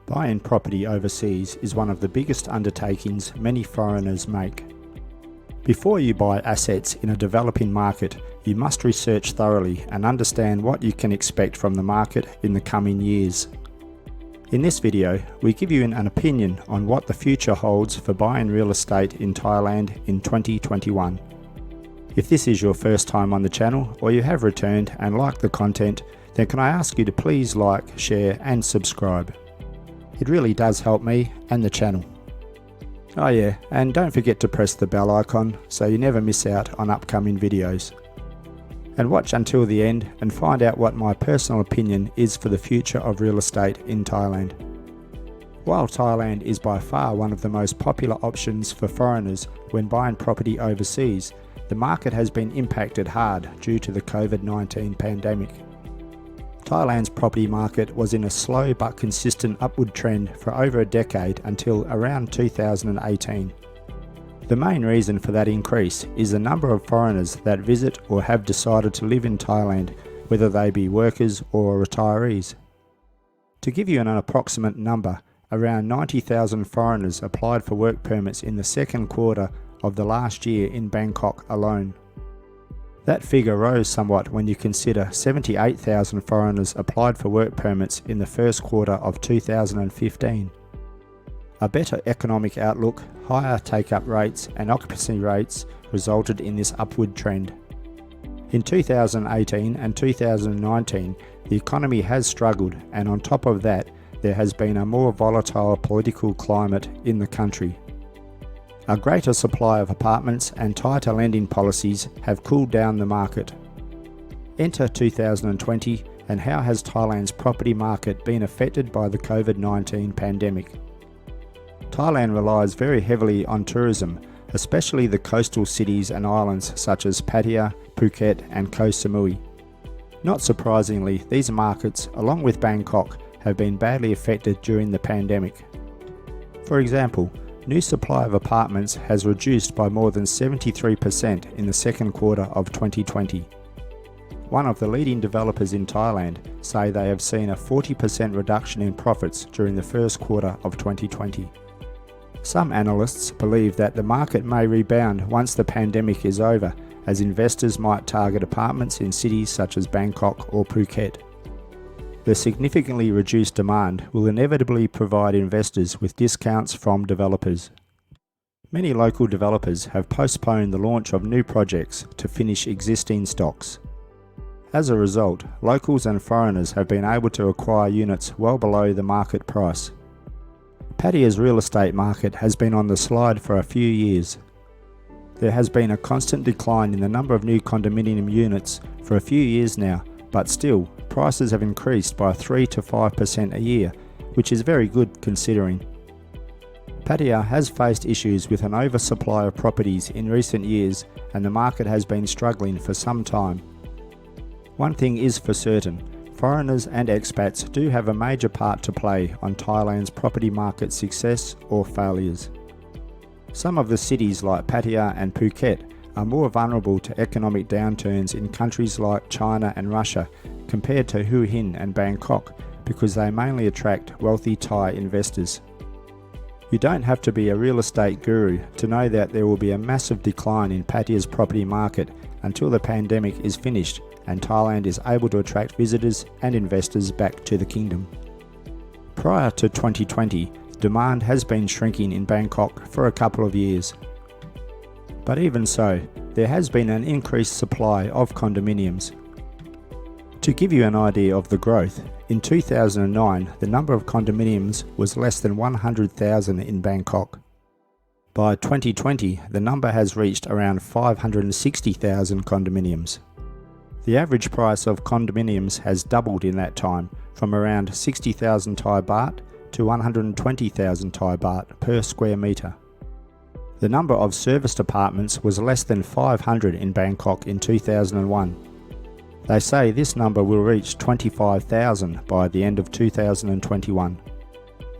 Buying property overseas is one of the biggest undertakings many foreigners make. Before you buy assets in a developing market, you must research thoroughly and understand what you can expect from the market in the coming years. In this video, we give you an opinion on what the future holds for buying real estate in Thailand in 2021. If this is your first time on the channel or you have returned and like the content, then can I ask you to please like, share and subscribe. It really does help me and the channel. Oh yeah, and don't forget to press the bell icon so you never miss out on upcoming videos. And watch until the end and find out what my personal opinion is for the future of real estate in Thailand. While Thailand is by far one of the most popular options for foreigners when buying property overseas, the market has been impacted hard due to the COVID-19 pandemic. Thailand's property market was in a slow but consistent upward trend for over a decade until around 2018. The main reason for that increase is the number of foreigners that visit or have decided to live in Thailand, whether they be workers or retirees. To give you an approximate number, around 90,000 foreigners applied for work permits in the second quarter of the last year in Bangkok alone. That figure rose somewhat when you consider 78,000 foreigners applied for work permits in the first quarter of 2015. A better economic outlook, higher take-up rates and occupancy rates resulted in this upward trend. In 2018 and 2019, the economy has struggled, and on top of that, there has been a more volatile political climate in the country. A greater supply of apartments and tighter lending policies have cooled down the market. Enter 2020, and how has Thailand's property market been affected by the COVID-19 pandemic? Thailand relies very heavily on tourism, especially the coastal cities and islands such as Pattaya, Phuket and Koh Samui. Not surprisingly, these markets, along with Bangkok, have been badly affected during the pandemic. For example, new supply of apartments has reduced by more than 73% in the second quarter of 2020. One of the leading developers in Thailand say they have seen a 40% reduction in profits during the first quarter of 2020. Some analysts believe that the market may rebound once the pandemic is over, as investors might target apartments in cities such as Bangkok or Phuket. The significantly reduced demand will inevitably provide investors with discounts from developers. Many local developers have postponed the launch of new projects to finish existing stocks. As a result, locals and foreigners have been able to acquire units well below the market price. Pattaya's real estate market has been on the slide for a few years. There has been a constant decline in the number of new condominium units for a few years now, but still, prices have increased by 3 to 5% a year, which is very good considering. Pattaya has faced issues with an oversupply of properties in recent years, and the market has been struggling for some time. One thing is for certain, foreigners and expats do have a major part to play on Thailand's property market success or failures. Some of the cities like Pattaya and Phuket are more vulnerable to economic downturns in countries like China and Russia compared to Hue Hin and Bangkok, because they mainly attract wealthy Thai investors. You don't have to be a real estate guru to know that there will be a massive decline in Pattaya's property market until the pandemic is finished and Thailand is able to attract visitors and investors back to the kingdom. Prior to 2020, demand has been shrinking in Bangkok for a couple of years. But even so, there has been an increased supply of condominiums. To give you an idea of the growth, in 2009 the number of condominiums was less than 100,000 in Bangkok. By 2020 the number has reached around 560,000 condominiums. The average price of condominiums has doubled in that time, from around 60,000 Thai baht to 120,000 Thai baht per square metre. The number of serviced apartments was less than 500 in Bangkok in 2001. They say this number will reach 25,000 by the end of 2021.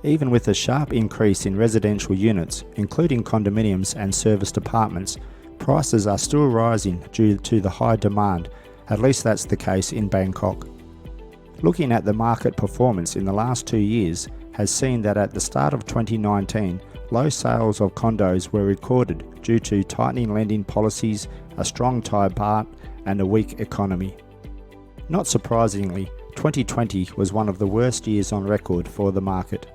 Even with a sharp increase in residential units, including condominiums and serviced apartments, prices are still rising due to the high demand. At least that's the case in Bangkok. Looking at the market performance in the last 2 years, has seen that at the start of 2019, low sales of condos were recorded due to tightening lending policies, a strong Thai baht, and a weak economy. Not surprisingly, 2020 was one of the worst years on record for the market.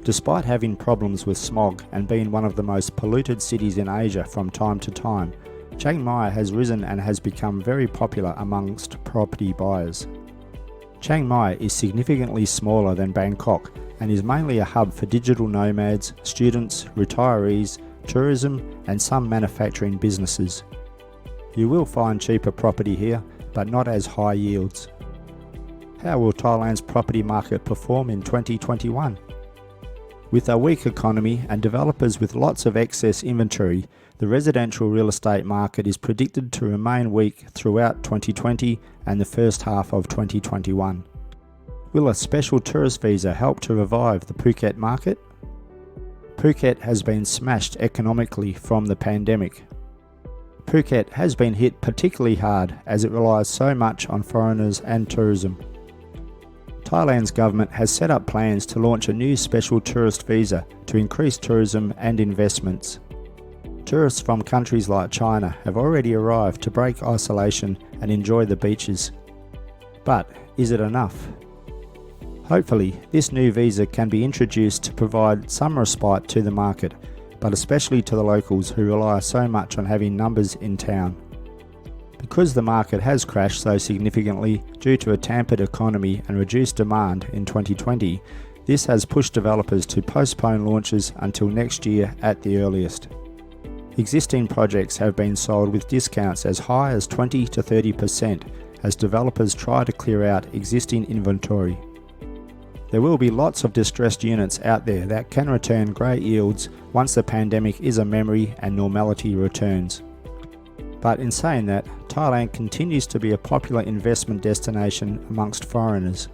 Despite having problems with smog and being one of the most polluted cities in Asia from time to time, Chiang Mai has risen and has become very popular amongst property buyers. Chiang Mai is significantly smaller than Bangkok and is mainly a hub for digital nomads, students, retirees, tourism, and some manufacturing businesses. You will find cheaper property here, but not as high yields. How will Thailand's property market perform in 2021? With a weak economy and developers with lots of excess inventory, the residential real estate market is predicted to remain weak throughout 2020 and the first half of 2021. Will a special tourist visa help to revive the Phuket market? Phuket has been smashed economically from the pandemic. Phuket has been hit particularly hard as it relies so much on foreigners and tourism. Thailand's government has set up plans to launch a new special tourist visa to increase tourism and investments. Tourists from countries like China have already arrived to break isolation and enjoy the beaches. But is it enough? Hopefully, this new visa can be introduced to provide some respite to the market, but especially to the locals who rely so much on having numbers in town. Because the market has crashed so significantly due to a tampered economy and reduced demand in 2020, this has pushed developers to postpone launches until next year at the earliest. Existing projects have been sold with discounts as high as 20 to 30% as developers try to clear out existing inventory. There will be lots of distressed units out there that can return great yields once the pandemic is a memory and normality returns. But in saying that, Thailand continues to be a popular investment destination amongst foreigners.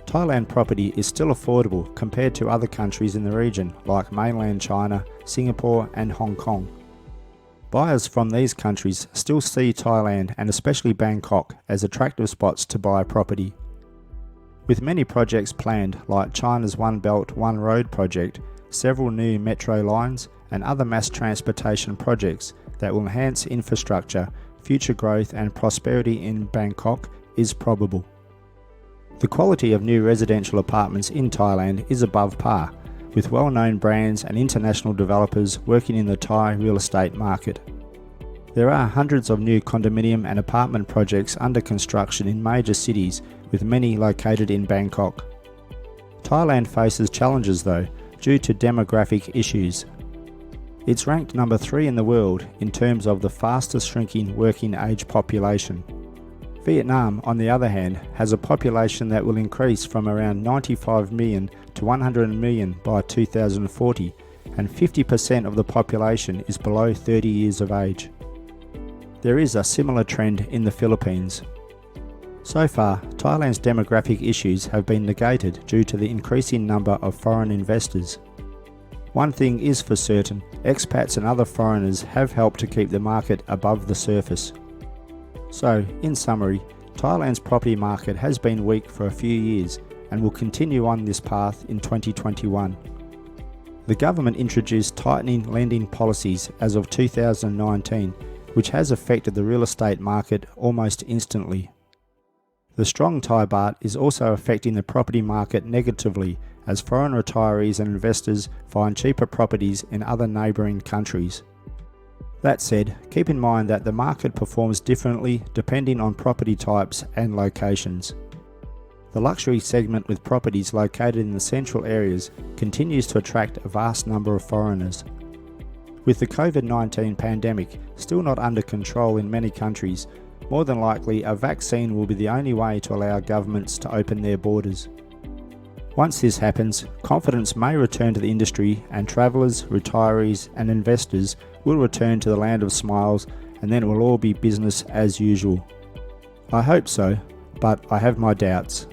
Thailand property is still affordable compared to other countries in the region like mainland China, Singapore and Hong Kong. Buyers from these countries still see Thailand and especially Bangkok as attractive spots to buy property. With many projects planned like China's One Belt, One Road project, several new metro lines and other mass transportation projects that will enhance infrastructure, future growth and prosperity in Bangkok is probable. The quality of new residential apartments in Thailand is above par, with well-known brands and international developers working in the Thai real estate market. There are hundreds of new condominium and apartment projects under construction in major cities, with many located in Bangkok. Thailand faces challenges though, due to demographic issues. It's ranked number 3 in the world in terms of the fastest shrinking working age population. Vietnam, on the other hand, has a population that will increase from around 95 million to 100 million by 2040, and 50% of the population is below 30 years of age. There is a similar trend in the Philippines. So far, Thailand's demographic issues have been negated due to the increasing number of foreign investors. One thing is for certain, expats and other foreigners have helped to keep the market above the surface. So, in summary, Thailand's property market has been weak for a few years and will continue on this path in 2021. The government introduced tightening lending policies as of 2019, which has affected the real estate market almost instantly. The strong Thai baht is also affecting the property market negatively as foreign retirees and investors find cheaper properties in other neighbouring countries. That said, keep in mind that the market performs differently depending on property types and locations. The luxury segment with properties located in the central areas continues to attract a vast number of foreigners. With the COVID-19 pandemic still not under control in many countries, more than likely a vaccine will be the only way to allow governments to open their borders. Once this happens, confidence may return to the industry and travellers, retirees and investors will return to the land of smiles, and then it will all be business as usual. I hope so, but I have my doubts.